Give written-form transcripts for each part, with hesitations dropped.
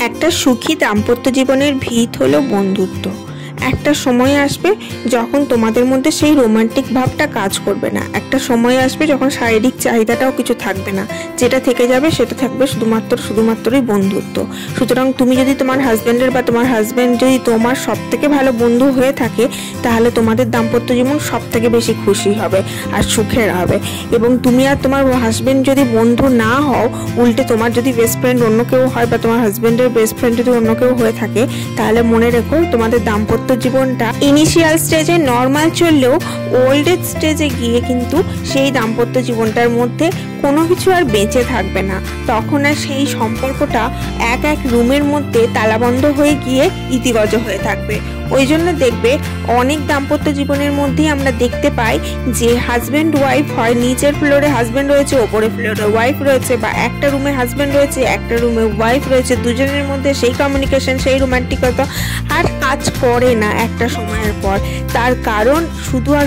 একটা সুখী দাম্পত্য জীবনের ভিত হলো বন্ধুত্ব। একটা সময় আসবে যখন তোমাদের মধ্যে সেই রোমান্টিক ভাবটা কাজ করবে না। একটা সময় আসবে যখন শারীরিক চাহিদাটাও কিছু থাকবে না। যেটা থেকে যাবে সেটা থাকবে শুধুমাত্রই বন্ধুত্ব। সুতরাং তুমি যদি তোমার হাজব্যান্ডের বা তোমার হাজব্যান্ড যদি তোমার সব থেকে ভালো বন্ধু হয়ে থাকে, তাহলে তোমাদের দাম্পত্য জীবন সব থেকে বেশি খুশি হবে আর সুখের হবে। এবং তুমি আর তোমার হাজব্যান্ড যদি বন্ধু না হও, উল্টে তোমার যদি বেস্ট ফ্রেন্ড অন্য কেউ হয় বা তোমার হাজব্যান্ডের বেস্ট ফ্রেন্ড যদি অন্য কেউ হয়ে থাকে, তাহলে মনে রেখো তোমাদের দাম্পত্য জীবনটা ইনিশিয়াল স্টেজে নর্মাল চললেও ওল্ড এজ স্টেজে গিয়ে কিন্তু সেই দাম্পত্য জীবনটার মধ্যে কোনো কিছু আর বেঁচে থাকবে না। তখন আর সেই সম্পর্কটা এক রুমের মধ্যে তালাবন্ধ হয়ে গিয়ে ইতিগজ হয়ে থাকবে। ওই জন্য দেখবে অনেক দাম্পত্য জীবনের মধ্যেই আমরা দেখতে পাই যে হাজব্যান্ড ওয়াইফ হয়, নিচের ফ্লোরে হাজব্যান্ড রয়েছে, ওপরে ফ্লোরে ওয়াইফ রয়েছে, বা একটা রুমে হাজব্যান্ড রয়েছে, একটা রুমে ওয়াইফ রয়েছে। দুজনের মধ্যে সেই কমিউনিকেশন, সেই রোমান্টিকতা আর কাজ করে না একটা সময়ের পর। তার কারণ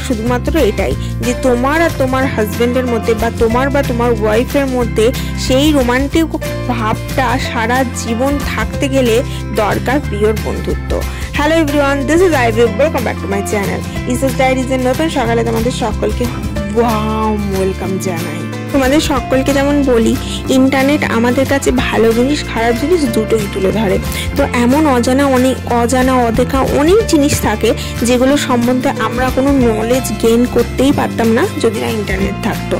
শুধুমাত্র এটাই যে তোমার আর তোমার হাজব্যান্ডের মধ্যে বা তোমার ওয়াইফের মধ্যে সেই রোমান্টিক ভাবটা সারা জীবন থাকতে গেলে দরকার প্রিয় বন্ধুত্ব। Hello everyone, this is Ivy, welcome back to my channel ইসেস ডায়েরিজের নতুন সকালে তোমাদের সকলকে ওয়ার্ম ওয়েলকাম জানাই। তোমাদের সকলকে যেমন বলি, ইন্টারনেট আমাদের কাছে ভালো জিনিস খারাপ জিনিস দুটোই তুলে ধরে। তো এমন অজানা অদেখা অনেক জিনিস থাকে যেগুলো সম্বন্ধে আমরা কোনো নলেজ গেইন করতেই পারতাম না যদি না ইন্টারনেট থাকতো।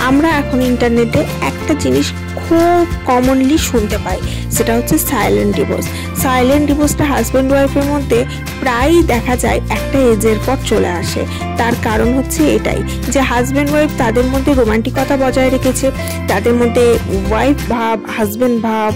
আমরা এখন ইন্টারনেটে একটা জিনিস খুব কমনলি শুনতে পাই, সেটা হচ্ছে সাইলেন্ট ডিভোর্স। সাইলেন্ট ডিভোর্সটা হাজব্যান্ড ওয়াইফের মধ্যে প্রায়ই দেখা যায় একটা এজের পর চলে আসে। তার কারণ হচ্ছে এটাই যে হাজব্যান্ড ওয়াইফ তাদের মধ্যে রোমান্টিকতা বজায় রেখেছে, তাদের মধ্যে ওয়াইফ ভাব, হাজব্যান্ড ভাব,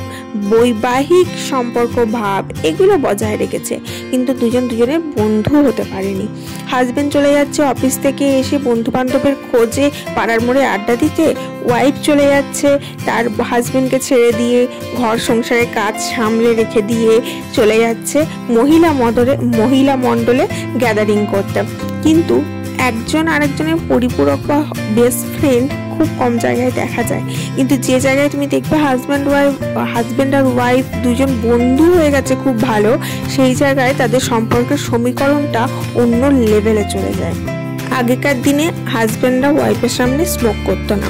বৈবাহিক সম্পর্ক ভাব এগুলো বজায় রেখেছে, কিন্তু দুজনের বন্ধু হতে পারেনি। হাজব্যান্ড চলে যাচ্ছে অফিস থেকে এসে বন্ধু বান্ধবের খোঁজে পাড়ার মোড়ে আড্ডা দিতে, ওয়াইফ চলে যাচ্ছে তার হাজব্যান্ডকে ছেড়ে দিয়ে ঘর সংসারের কাজ সামলে রেখে দিয়ে চলে যাচ্ছে মহিলা মণ্ডলে গ্যাদারিং করতে। কিন্তু একজন আরেকজনের পরিপূরক বা বেস্ট ফ্রেন্ড খুব কম জায়গায় দেখা যায়। কিন্তু যে জায়গায় তুমি দেখবে হাজব্যান্ড আর ওয়াইফ দুজন বন্ধু হয়ে গেছে খুব ভালো, সেই জায়গায় তাদের সম্পর্কের সমীকরণটা অন্য লেভেলে চলে যায়। আগেকার দিনে হাজব্যান্ডরা ওয়াইফের সামনে স্মোক করতো না,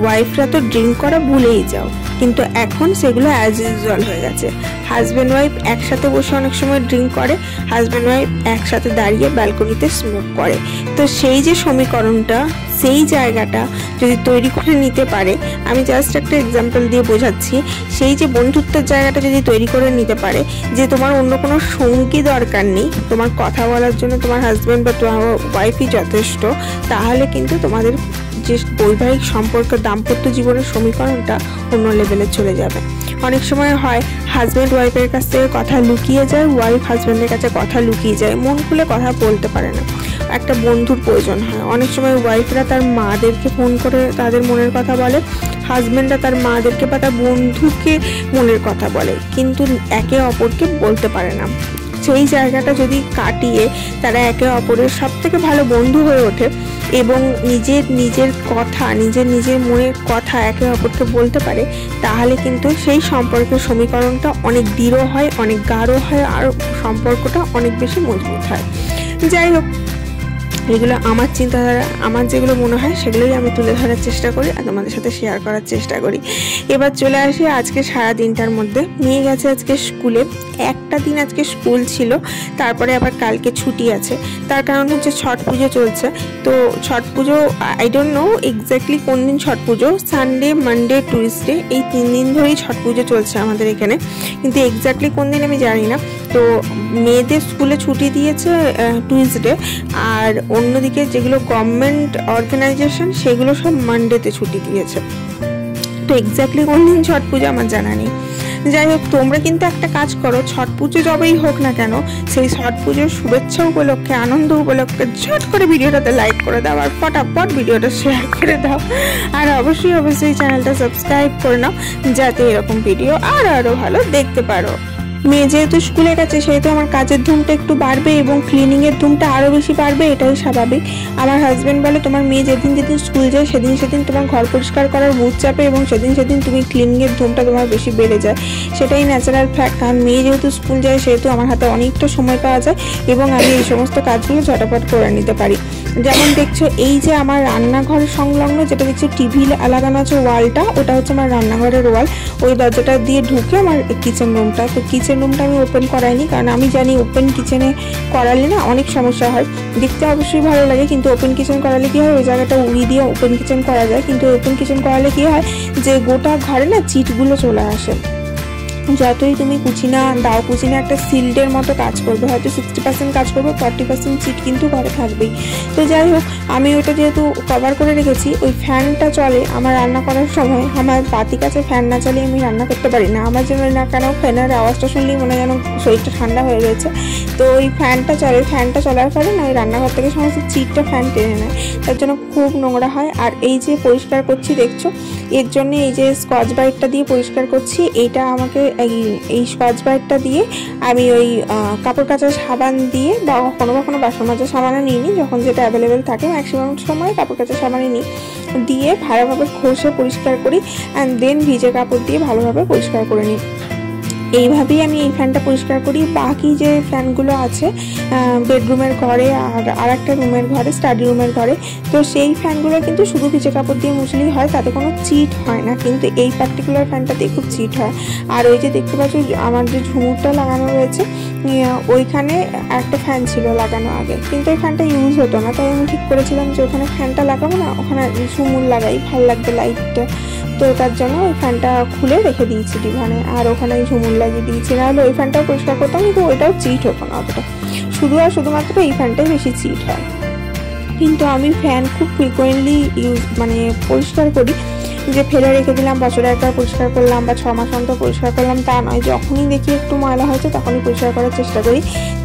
ওয়াইফরা তো ড্রিঙ্ক করা ভুলেই যাও, কিন্তু এখন সেগুলো অ্যাজ ইউজুয়াল হয়ে গেছে। হাজব্যান্ড ওয়াইফ একসাথে বসে অনেক সময় ড্রিঙ্ক করে, হাজব্যান্ড ওয়াইফ একসাথে দাঁড়িয়ে ব্যালকনিতে স্মোক করে। তো সেই যে সমীকরণটা, সেই জায়গাটা যদি তৈরি করে নিতে পারে, আমি জাস্ট একটা এক্সাম্পল দিয়ে বোঝাচ্ছি, সেই যে বন্ধুত্বের জায়গাটা যদি তৈরি করে নিতে পারে যে তোমার অন্য কোনো সঙ্গী দরকার নেই, তোমার কথা বলার জন্য তোমার হাজব্যান্ড বা তোমার ওয়াইফই যথেষ্ট, তাহলে কিন্তু তোমাদের যে বৈবাহিক সম্পর্ক দাম্পত্য জীবনের সমীকরণটা অন্য লেভেলে চলে যাবে। অনেক সময় হয় হাজব্যান্ড ওয়াইফের কাছ থেকে কথা লুকিয়ে যায়, ওয়াইফ হাজব্যান্ডের কাছে কথা লুকিয়ে যায়, মন খুলে কথা বলতে পারে না। একটা বন্ধুর প্রয়োজন হয়। অনেক সময় ওয়াইফরা তার মাদেরকে ফোন করে তাদের মনের কথা বলে, হাজব্যান্ডরা তার মাদেরকে বা তার বন্ধুকে মনের কথা বলে, কিন্তু একে অপরকে বলতে পারে না। সেই জায়গাটা যদি কাটিয়ে তারা একে অপরের সব থেকে ভালো বন্ধু হয়ে ওঠে এবং নিজের কথা নিজের মনের কথা একে অপরকে বলতে পারে, তাহলে কিন্তু সেই সম্পর্কের সমীকরণটা অনেক দৃঢ় হয়, অনেক গাঢ় হয়, আর সম্পর্কটা অনেক বেশি মজবুত হয়। যাই হোক, এগুলো আমার চিন্তাধারা, আমার যেগুলো মনে হয় সেগুলোই আমি তুলে ধরার চেষ্টা করি আর তোমাদের সাথে শেয়ার করার চেষ্টা করি। এবার চলে আসি আজকে সারা দিনটার মধ্যে। মেয়ে গেছে আজকে স্কুলে, একটা দিন আজকে স্কুল ছিল, তারপরে আবার কালকে ছুটি আছে। তার কারণ হচ্ছে ছট পুজো চলছে। তো ছট পুজো আই ডোন্ট নো এক্স্যাক্টলি কোন দিন ছট পুজো, সানডে, মানডে, টুইসডে, এই 3 দিন ধরেই ছট পুজো চলছে আমাদের এখানে, কিন্তু এক্স্যাক্টলি কোন দিন আমি জানি না। তো মেয়েদের স্কুলে ছুটি দিয়েছে টুইসডে, আর অন্যদিকে যেগুলো গভর্নমেন্ট অর্গানাইজেশন সেগুলো সব মানডেতে ছুটি দিয়েছে। তো এক্স্যাক্টলি কোন দিন ছট পুজো আমার জানা নেই। যাই হোক, তোমরা কিন্তু একটা কাজ করো, ছট পুজো যবেই হোক না কেন, সেই ছট পুজোর শুভেচ্ছা উপলক্ষে, আনন্দ উপলক্ষে ঝট করে ভিডিওটাতে লাইক করে দাও আর ফটাফট ভিডিওটা শেয়ার করে দাও। আর অবশ্যই চ্যানেলটা সাবস্ক্রাইব করে নাও, যাতে এরকম ভিডিও আরো ভালো দেখতে পারো। মেয়ে যেহেতু স্কুলে গেছে সেহেতু আমার কাজের ধুমটা একটু বাড়বে এবং ক্লিনিংয়ের ধুমটা আরও বেশি বাড়বে, এটাই স্বাভাবিক। আমার হাজব্যান্ড বলে তোমার মেয়ে যেদিন যেদিন স্কুল যায় সেদিন সেদিন তোমার ঘর পরিষ্কার করার বুঝ চাপে এবং সেদিন সেদিন তুমি ক্লিনিংয়ের ধুমটা তোমার বেশি বেড়ে যায়। সেটাই ন্যাচারাল ফ্যাক্ট। কারণ মেয়ে যেহেতু স্কুল যায় সেহেতু আমার হাতে অনেকটা সময় পাওয়া যায় এবং আমি এই সমস্ত কাজগুলো ঝটাপট করে নিতে পারি। যেমন দেখছো এই যে আমার রান্নাঘরের সংলগ্ন যেটা দেখছো টিভি লাগানো আছে ওয়ালটা, ওটা হচ্ছে আমার রান্নাঘরের ওয়াল। ওই দরজাটা দিয়ে ঢুকে আমার কিচেন রুমটা, তো কিচেন রুমটা আমি ওপেন করাইনি কারণ আমি জানি ওপেন কিচেনে করালে না অনেক সমস্যা হয়। দেখতে অবশ্যই ভালো লাগে কিন্তু ওপেন কিচেন করালে কি হয়, ওই জায়গাটা উড়ি দিয়ে ওপেন কিচেন করা যায়, কিন্তু ওপেন কিচেন করালে কি হয় যে গোটা ঘরে না চিটগুলো চলে আসে। যতই তুমি কুচিনা দাও, কুচিনা একটা সিল্ডের মতো কাজ করবে, হয়তো 60% কাজ করবে, 40% চিট কিন্তু ঘরে থাকবেই। তো যাই হোক, আমি ওটা যেহেতু কভার করে রেখেছি, ওই ফ্যানটা চলে আমার রান্না করার সময়। আমার বাতি কাছে ফ্যান না চালিয়ে আমি রান্না করতে পারি না। আমার জন্য না কেন ফ্যানের আওয়াজটা শুনলেই মনে যেন শরীরটা ঠান্ডা হয়ে রয়েছে। তো ওই ফ্যানটা চলে, ফ্যানটা চলার ফলে না ওই রান্নাঘর থেকে সমস্ত চিটটা ফ্যান টেনে নেয়, তার জন্য খুব নোংরা হয়। আর এই যে পরিষ্কার করছি দেখছো, এর জন্য এই যে স্কচ ব্রাইটটা দিয়ে পরিষ্কার করছি। এইটা আমাকে এই স্কচ ব্রাইটটা দিয়ে আমি ওই কাপড় কাচার সাবান দিয়ে বা কখনো কখনো বাসন মাজার সাবানও নিয়ে নিই, যখন যেটা অ্যাভেলেবেল থাকে। ম্যাক্সিমাম সময় কাপড় কাচার সাবানই নিই, দিয়ে ভালোভাবে ঘষে পরিষ্কার করি অ্যান্ড দেন ভিজে কাপড় দিয়ে ভালোভাবে পরিষ্কার করে নিই। এইভাবেই আমি এই ফ্যানটা পরিষ্কার করি। বাকি যে ফ্যানগুলো আছে বেডরুমের ঘরে আর একটা রুমের ঘরে, স্টাডি রুমের ঘরে, তো সেই ফ্যানগুলো কিন্তু শুধু ভিজে কাপড় দিয়ে মুছলেই হয়, তাতে কোনো চিট হয় না। কিন্তু এই পার্টিকুলার ফ্যানটাতে খুব চিট হয়। আর ওই যে দেখতে পাচ্ছ আমার যে ঝুমুরটা লাগানো রয়েছে, ওইখানে একটা ফ্যান ছিল লাগানো আগে, কিন্তু ওই ফ্যানটা ইউজ হতো না, তাই আমি ঠিক করেছিলাম যে ওখানে ফ্যানটা লাগাবো না, ওখানে ঝুমুর লাগাই, ভালো লাগবে লাইটটা। তো তার জন্য ওই ফ্যানটা খুলে রেখে দিয়েছি ডিভানে, আর ওখানে ঝুমুর লাগিয়ে দিয়েছি। নাহলে ওই ফ্যানটাও পরিষ্কার করতাম কিন্তু ওইটাও চিট হতো না অতটা, শুধুমাত্র এই ফ্যানটাই বেশি চিট হয়। কিন্তু আমি ফ্যান খুব ফ্রিকোয়েন্টলি পরিষ্কার করি, যে ফেলে রেখে দিলাম, বছরে একবার পরিষ্কার করলাম বা 6 মাস অন্তর পরিষ্কার করলাম তা নয়। যখনই দেখি একটু ময়লা হয়েছে তখনই পরিষ্কার করার চেষ্টা করি।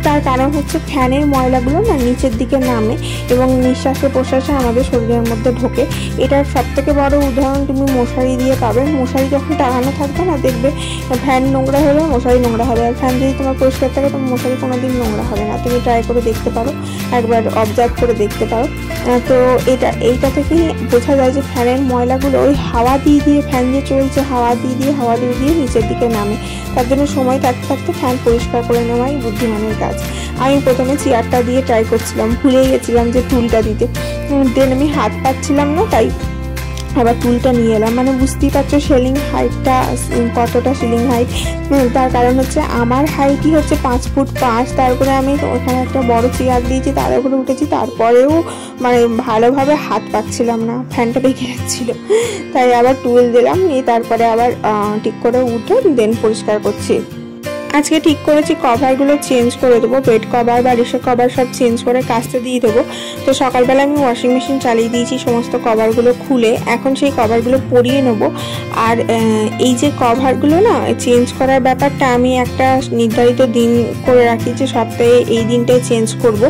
তার কারণ হচ্ছে ফ্যানের ময়লাগুলো না নিচের দিকে নামে এবং নিঃশ্বাসে প্রশ্বাসে আমাদের শরীরের মধ্যে ঢোকে। এটার সবথেকে বড় উদাহরণ তুমি মশারি দিয়ে পাবে। মশারি যখন টাঙানো থাকবে না, দেখবে ফ্যান নোংরা হলে মশারি নোংরা হবে, আর ফ্যান যদি তোমার পরিষ্কার থাকে তোমার মশারি কোনোদিন নোংরা হবে না। তুমি ট্রাই করে দেখতে পারো, একবার অবজার্ভ করে দেখতে পারো। তো এইটা থেকেই বোঝা যায় যে ফ্যানের ময়লাগুলো ওই হাওয়া দিয়ে ফ্যান যে চলছে, হাওয়া দিয়ে নিচের দিকে নামে। তার জন্য সময় থাকতে থাকতে ফ্যান পরিষ্কার করে নেওয়াই বুদ্ধিমানের কাজ। আমি প্রথমে চেয়ারটা দিয়ে ট্রাই করছিলাম, ভুলেই গেছিলাম যে টুলটা দিতে, দেন আমি হাত পাচ্ছিলাম না, তাই আবার টুলটা নিয়ে এলাম। বুঝতেই পারছো সিলিং হাইটটা কতটা, সিলিং হাইট। তার কারণ হচ্ছে আমার হাইটই হচ্ছে 5 ফুট 5, তারপরে আমি ওখানে একটা বড় চেয়ার দিয়েছি, তার উপরে উঠেছি, তারপরেও ভালোভাবে হাত পাচ্ছিলাম না, ফ্যানটা বেঁকে যাচ্ছিল। তাই আবার টুল দিলাম, নিয়ে তারপরে আবার ঠিক করে উঠে দেন পরিষ্কার করছি। আজকে ঠিক করেছি কভারগুলো চেঞ্জ করে দেবো, বেড কভার বালিশের কভার সব চেঞ্জ করে কাচতে দিয়ে দেবো। তো সকালবেলা আমি ওয়াশিং মেশিন চালিয়ে দিয়েছি সমস্ত কভারগুলো খুলে, এখন সেই কভারগুলো পরিয়ে নেবো। আর এই যে কভারগুলো না চেঞ্জ করার ব্যাপারটা আমি একটা নির্ধারিত দিন করে রাখি যে সপ্তাহে এই দিনটাই চেঞ্জ করব,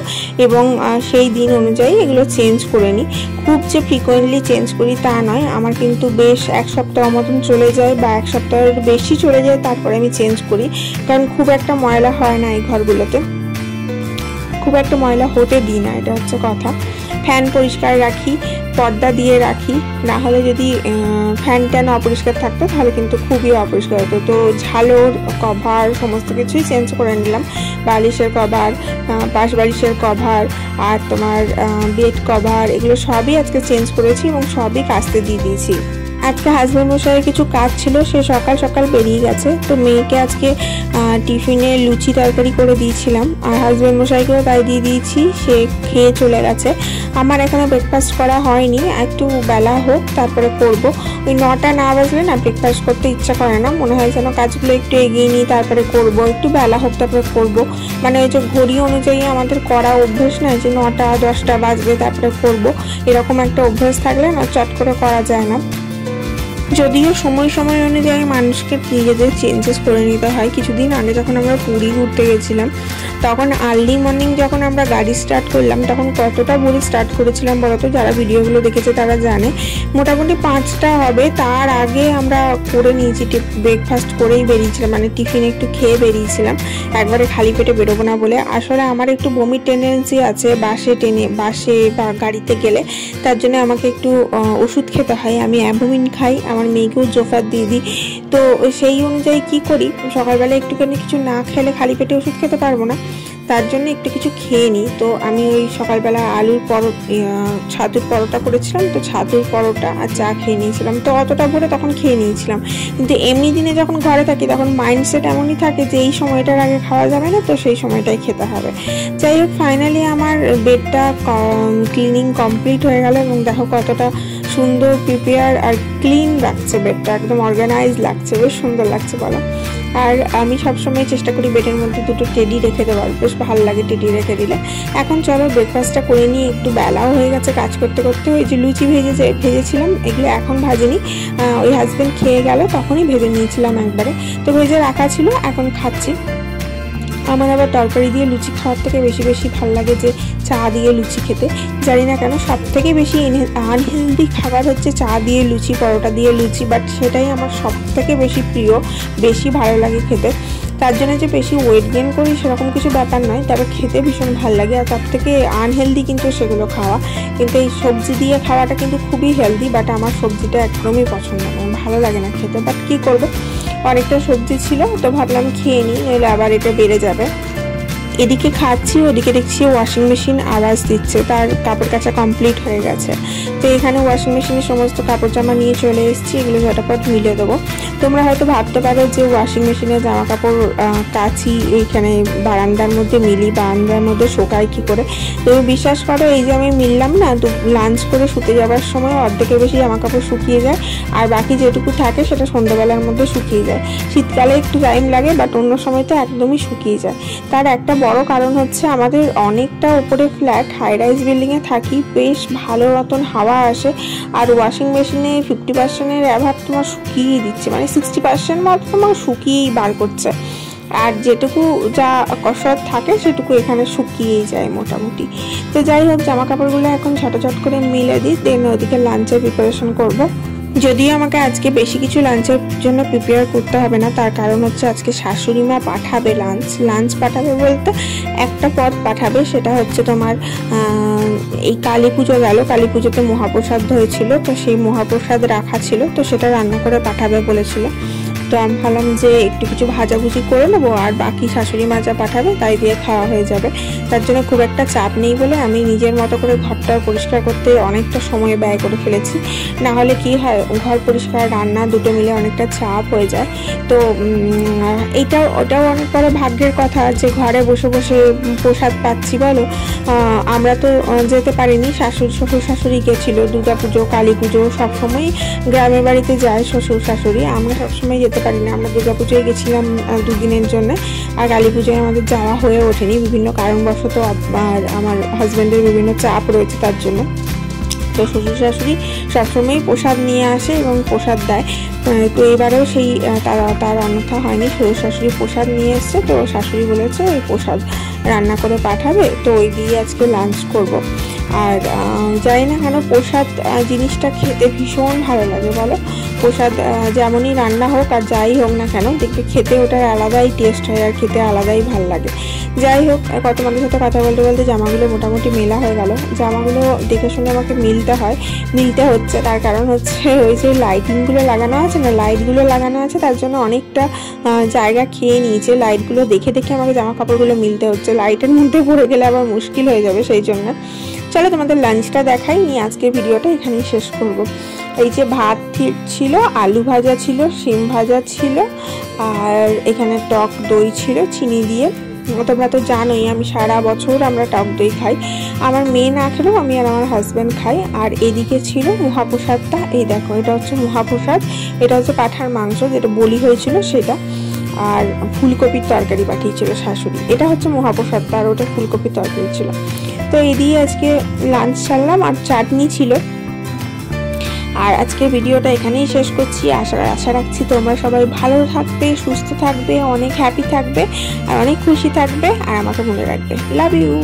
এবং সেই দিন অনুযায়ী এগুলো চেঞ্জ করে নিই। খুব যে ফ্রিকোয়েন্টলি চেঞ্জ করি তা নয়, আমার কিন্তু বেশ 1 সপ্তাহ মতন চলে যায় বা 1 সপ্তাহের বেশি চলে যায়, তারপরে আমি চেঞ্জ করি। কারণ খুব একটা ময়লা হয় না এই ঘরগুলোতে, খুব একটা ময়লা হতে দিই না, এটা হচ্ছে কথা। ফ্যান পরিষ্কার রাখি, পর্দা দিয়ে রাখি, না হলে যদি ফ্যান ট্যান অপরিষ্কার থাকতো তাহলে কিন্তু খুবই অপরিষ্কার হতো। তো ঝালোর কভার সমস্ত কিছুই চেঞ্জ করে নিলাম, বালিশের কভার, পাশ বালিশের কভার আর তোমার বেড কভার, এগুলো সবই আজকে চেঞ্জ করেছি এবং সবই কাচতে দিয়ে দিয়েছি। আজকে হাজব্যান্ড মশাইয়ের কিছু কাজ ছিল, সে সকাল সকাল বেরিয়ে গেছে। তো মেয়েকে আজকে টিফিনে লুচি তরকারি করে দিয়েছিলাম, আর হাজব্যান্ড মশাইকেও তাই দিয়ে দিয়েছি, সে খেয়ে চলে গেছে। আমার এখনো ব্রেকফাস্ট করা হয়নি, একটু বেলা হোক তারপরে করব। ওই 9টা না বাজলে না ব্রেকফাস্ট করতে ইচ্ছা করে না, মনে হয় যেন কাজগুলো একটু এগিয়ে নিই তারপরে করব, একটু বেলা হোক তারপরে করব। ওই যে ঘড়ি অনুযায়ী আমাদের করা অভ্যেস নয় যে 9টা 10টা বাজবে তারপরে করব, এরকম একটা অভ্যেস থাকলে না চট করে করা যায় না। যদিও সময় সময় অনুযায়ী মানুষকে নিজেদের চেঞ্জেস করে নিতে হয়। কিছুদিন আগে যখন আমরা পুরী ঘুরতে গেছিলাম তখন আর্লি মর্নিং যখন আমরা গাড়ি স্টার্ট করলাম তখন কতটা ভোরে স্টার্ট করেছিলাম বলতো, যারা ভিডিওগুলো দেখেছে তারা জানে। মোটামুটি 5টা হবে, তার আগে আমরা করে নিয়েছি, ব্রেকফাস্ট করেই বেরিয়েছিলাম, মানে টিফিন একটু খেয়ে বেরিয়েছিলাম, একবারে খালি পেটে বেরোবো না বলে। আসলে আমার একটু বমির টেন্ডেন্সি আছে বাসে বা গাড়িতে গেলে, তার জন্য আমাকে একটু ওষুধ খেতে হয়। আমি অ্যাভোমিন খাই, আমার মেয়েকেও জোফার দিয়ে দিই। তো সেই অনুযায়ী কি করি, সকালবেলা একটুখানি কিছু না খেলে খালি পেটে ওষুধ খেতে পারবো না, তার জন্য একটু কিছু খেয়ে নিই। তো আমি ওই সকালবেলা ছাতুর পরোটা করেছিলাম, তো ছাতুর পরোটা আর চা খেয়ে নিয়েছিলাম। তো অতটা ভোরে তখন খেয়ে নিয়েছিলাম, কিন্তু এমনি দিনে যখন ঘরে থাকি তখন মাইন্ডসেট এমনই থাকে যে এই সময়টার আগে খাওয়া যাবে না, তো সেই সময়টাই খেতে হবে। যাই হোক, ফাইনালি আমার বেডটা ক্লিনিং কমপ্লিট হয়ে গেল এবং দেখো কতটা সুন্দর প্রিপেয়ার আর ক্লিন লাগছে, বেডটা একদম অর্গানাইজ লাগছে, বেশ সুন্দর লাগছে বলো। আর আমি সবসময় চেষ্টা করি বেডের মধ্যে দুটো টেডি রেখে দেওয়ার, বেশ ভালো লাগে টেডি রেখে দিলে। এখন চলো ব্রেকফাস্টটা করে নিয়ে, একটু বেলাও হয়ে গেছে কাজ করতে করতে। ওই যে লুচি ভেজেছিলাম, এগুলো এখন ভাজিনি, ওই হাজব্যান্ড খেয়ে গেল তখনই ভেজে নিয়েছিলাম একবারে, তো ভেজে রাখা ছিল, এখন খাচ্ছি। আমার আবার তরকারি দিয়ে লুচি খাওয়ার থেকে বেশি ভালো লাগে যে চা দিয়ে লুচি খেতে। জানি না কেন সব থেকে বেশি আনহেলদি খাবার হচ্ছে চা দিয়ে লুচি, পরোটা দিয়ে লুচি, বাট সেটাই আমার সব থেকে বেশি প্রিয়, বেশি ভালো লাগে খেতে। তার জন্য যে বেশি ওয়েট গেইন করি সেরকম কিছু ব্যাপার নয়, তবে খেতে ভীষণ ভালো লাগে। আর তার থেকে আনহেলদি কিন্তু সেগুলো খাওয়া, কিন্তু এই সবজি দিয়ে খাওয়াটা কিন্তু খুবই হেলদি, বাট আমার সবজিটা একদমই পছন্দ নয়, ভালো লাগে না খেতে। বাট কী করবো, অনেকটা সবজি ছিল তো ভাবলাম খেয়ে নিই, নইলে আবার এটা বেড়ে যাবে। এদিকে খাচ্ছি, ওদিকে দেখছি ওয়াশিং মেশিন আওয়াজ দিচ্ছে, তার কাপড় কাচা কমপ্লিট হয়ে গেছে। তো এখানে ওয়াশিং মেশিনে সমস্ত কাপড় জামা নিয়ে চলে এসেছি, এগুলো ঝটাপট মিলে দেবো। তোমরা হয়তো ভাবতে পারো যে ওয়াশিং মেশিনে জামা কাপড় কাচি, এইখানে বারান্দার মধ্যে মিলি, বারান্দার মধ্যে শোকাই কী করে। তুমি বিশ্বাস করো, এই যে আমি মিললাম না, তো লাঞ্চ করে শুতে যাওয়ার সময় অর্ধেকের বেশি জামা কাপড় শুকিয়ে যায়, আর বাকি যেটুকু থাকে সেটা সন্ধ্যাবেলার মধ্যে শুকিয়ে যায়। শীতকালে একটু টাইম লাগে, বাট অন্য সময় তো একদমই শুকিয়ে যায়। তার একটা বড় কারণ হচ্ছে আমাদের অনেকটা উপরে ফ্ল্যাট, হাই রাইজ বিল্ডিংয়ে থাকি, বেশ ভালো মতন হাওয়া আসে, আর ওয়াশিং মেশিনে 50%-এর অ্যাভাব তোমার শুকিয়েই দিচ্ছে, মানে 60% মতো তোমার শুকিয়েই বার করছে, আর যেটুকু যা কসরত থাকে সেটুকু এখানে শুকিয়েই যায় মোটামুটি। তো যাই হোক, জামা কাপড়গুলো এখন ঝটঝট করে মিলে দিই, দেন ওদিকে লাঞ্চের প্রিপারেশন করব। যদিও আমাকে আজকে বেশি কিছু লাঞ্চের জন্য প্রিপেয়ার করতে হবে না, তার কারণ হচ্ছে আজকে শাশুড়ি মা পাঠাবে লাঞ্চ পাঠাবে বলতে একটা পদ পাঠাবে, সেটা হচ্ছে তোমার এই কালী পুজো গেল, কালী পুজোতে মহাপ্রসাদ হয়েছিল, তো সেই মহাপ্রসাদ রাখা ছিল, তো সেটা রান্না করে পাঠাবে বলেছিল। তো আমি ভাবলাম যে একটু কিছু ভাজাভুজি করে নেবো, আর বাকি শাশুড়ি মা যা পাঠাবে তাই দিয়ে খাওয়া হয়ে যাবে। তার জন্য খুব একটা চাপ নেই বলে আমি নিজের মতো করে ঘরটা পরিষ্কার করতে অনেকটা সময় ব্যয় করে ফেলেছি। না হলে কি হয়, ঘর পরিষ্কার রান্না দুটো মিলে অনেকটা চাপ হয়ে যায়। তো ওটাও অনেক বড় ভাগ্যের কথা যে ঘরে বসে বসে প্রসাদ পাচ্ছি বলো। আমরা তো যেতে পারিনি, শ্বশুর শাশুড়ি গেছিলো দুর্গা পুজো, কালী পুজো, সবসময় গ্রামের বাড়িতে যায় শ্বশুর শাশুড়ি, আমরা সবসময় যেতে পারি না। আমরা দুর্গা পুজোয় গেছিলাম 2 দিনের জন্য, আর কালী পুজোয় আমাদের যাওয়া হয়ে ওঠেনি বিভিন্ন কারণবশত, আর আমার হাজব্যান্ডের বিভিন্ন চাপ রয়েছে তার জন্য। তো শ্বশুর শাশুড়ি সবসময়ই প্রসাদ নিয়ে আসে এবং প্রসাদ দেয়, তো এবারেও সেই তার অন্যথা হয়নি, শ্বশুর শাশুড়ি প্রসাদ নিয়ে এসছে, তো শাশুড়ি বলেছে ওই প্রসাদ রান্না করে পাঠাবে, তো ওই দিয়ে আজকে লাঞ্চ করব। আর জানি না কেন প্রসাদ জিনিসটা খেতে ভীষণ ভালো লাগে বলো। প্রসাদ যেমনই রান্না হোক আর যাই হোক না কেন, দেখবে খেতে ওটার আলাদাই টেস্ট হয় আর খেতে আলাদাই ভালো লাগে। যাই হোক, তোমাদের সাথে কথা বলতে বলতে জামাগুলো মোটামুটি মেলা হয়ে গেল। জামাগুলো দেখে শুনে আমাকে মিলতে হচ্ছে, তার কারণ হচ্ছে ওই যে লাইটিংগুলো লাগানো আছে না, লাইটগুলো লাগানো আছে, তার জন্য অনেকটা জায়গা খেয়ে নিয়েছে। লাইটগুলো দেখে আমাকে জামা কাপড়গুলো মিলতে হচ্ছে, লাইটের মধ্যে পড়ে গেলে আবার মুশকিল হয়ে যাবে, সেই জন্য। চলো তোমাদের লাঞ্চটা দেখাই নিয়ে আজকের ভিডিওটা এখানেই শেষ করব। এই যে ভাত ছিল, আলু ভাজা ছিল, শিম ভাজা ছিল, আর এখানে টক দই ছিল চিনি দিয়ে। তোমরা তো জানোই আমি সারা বছর আমরা টক দই খাই, আমার মেয়ে না খেলেও আমি আর আমার হাজব্যান্ড খাই। আর এদিকে ছিল মহাপ্রসাদটা, এই দেখো এটা হচ্ছে মহাপ্রসাদ, এটা হচ্ছে পাঁঠার মাংস যেটা বলি হয়েছিল সেটা, আর ফুলকপির তরকারি পাঠিয়েছিল শাশুড়ি, এটা হচ্ছে মহাপ্রসাদটা, আর ওটা ফুলকপির তরকারি ছিল। তো এই দিয়ে আজকে লাঞ্চ সারলাম, আর চাটনি ছিল। আর আজকের ভিডিওটা এখানেই শেষ করছি। আশা রাখছি তোমরা সবাই ভালো থাকবে, সুস্থ থাকবে, অনেক হ্যাপি থাকবে আর অনেক খুশি থাকবে আর আমাকে মনে রাখবে। Love you.